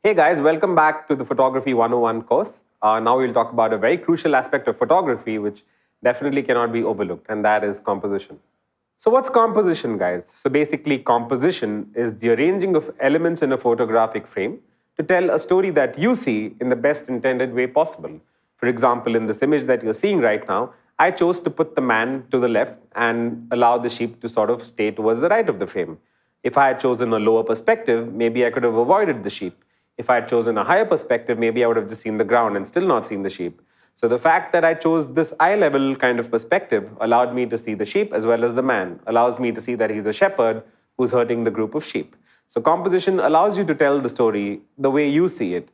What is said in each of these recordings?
Hey guys, welcome back to the Photography 101 course. Now we'll talk about a very crucial aspect of photography which definitely cannot be overlooked, and that is composition. So what's composition, guys? So basically, composition is the arranging of elements in a photographic frame to tell a story that you see in the best intended way possible. For example, in this image that you're seeing right now, I chose to put the man to the left and allow the sheep to sort of stay towards the right of the frame. If I had chosen a lower perspective, maybe I could have avoided the sheep. If I had chosen a higher perspective, maybe I would have just seen the ground and still not seen the sheep. So the fact that I chose this eye level kind of perspective allowed me to see the sheep as well as the man, allows me to see that he's a shepherd who's herding the group of sheep. So composition allows you to tell the story the way you see it.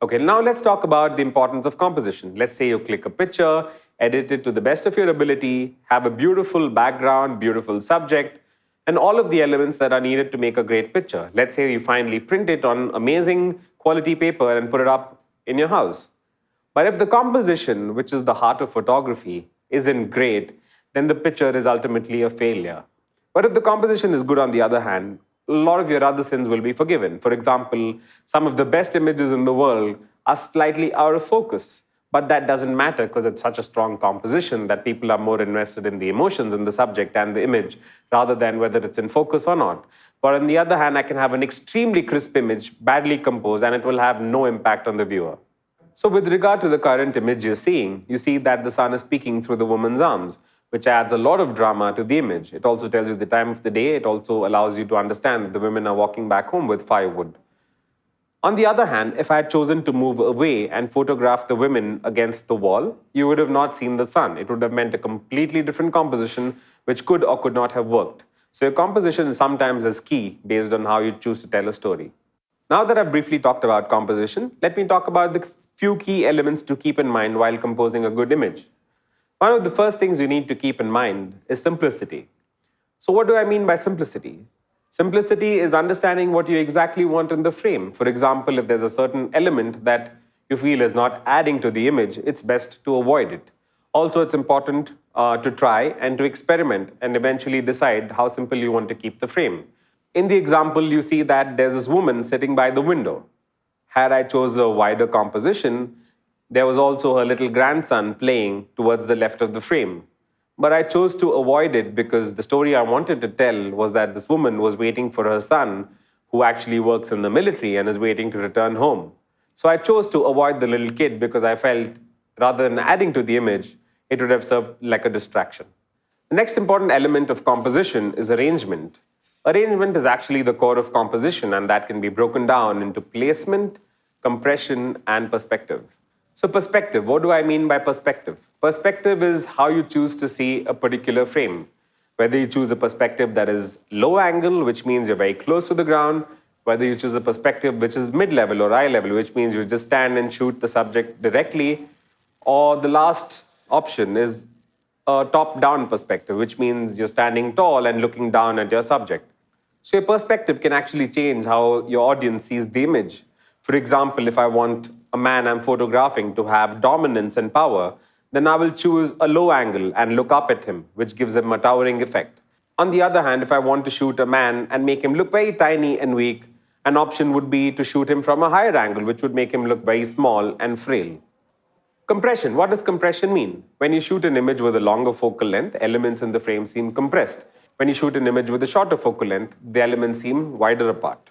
Okay, now let's talk about the importance of composition. Let's say you click a picture, edit it to the best of your ability, have a beautiful background, beautiful subject, and all of the elements that are needed to make a great picture. Let's say you finally print it on amazing quality paper and put it up in your house. But if the composition, which is the heart of photography, isn't great, then the picture is ultimately a failure. But if the composition is good, on the other hand, a lot of your other sins will be forgiven. For example, some of the best images in the world are slightly out of focus. But that doesn't matter because it's such a strong composition that people are more invested in the emotions in the subject and the image rather than whether it's in focus or not. But on the other hand, I can have an extremely crisp image, badly composed, and it will have no impact on the viewer. So with regard to the current image you're seeing, you see that the sun is peeking through the woman's arms, which adds a lot of drama to the image. It also tells you the time of the day. It also allows you to understand that the women are walking back home with firewood. On the other hand, if I had chosen to move away and photograph the women against the wall, you would have not seen the sun. It would have meant a completely different composition, which could or could not have worked. So your composition is sometimes as key based on how you choose to tell a story. Now that I've briefly talked about composition, let me talk about the few key elements to keep in mind while composing a good image. One of the first things you need to keep in mind is simplicity. So what do I mean by simplicity? Simplicity is understanding what you exactly want in the frame. For example, if there's a certain element that you feel is not adding to the image, it's best to avoid it. Also, it's important to try and to experiment and eventually decide how simple you want to keep the frame. In the example, you see that there's this woman sitting by the window. Had I chose a wider composition, there was also her little grandson playing towards the left of the frame. But I chose to avoid it because the story I wanted to tell was that this woman was waiting for her son, who actually works in the military and is waiting to return home. So I chose to avoid the little kid because I felt rather than adding to the image, it would have served like a distraction. The next important element of composition is arrangement. Arrangement is actually the core of composition, and that can be broken down into placement, compression, and perspective. So perspective, what do I mean by perspective? Perspective is how you choose to see a particular frame. Whether you choose a perspective that is low angle, which means you're very close to the ground, whether you choose a perspective which is mid-level or eye level, which means you just stand and shoot the subject directly, or the last option is a top-down perspective, which means you're standing tall and looking down at your subject. So your perspective can actually change how your audience sees the image. For example, if I want a man I'm photographing to have dominance and power, then I will choose a low angle and look up at him, which gives him a towering effect. On the other hand, if I want to shoot a man and make him look very tiny and weak, an option would be to shoot him from a higher angle, which would make him look very small and frail. Compression. What does compression mean? When you shoot an image with a longer focal length, elements in the frame seem compressed. When you shoot an image with a shorter focal length, the elements seem wider apart.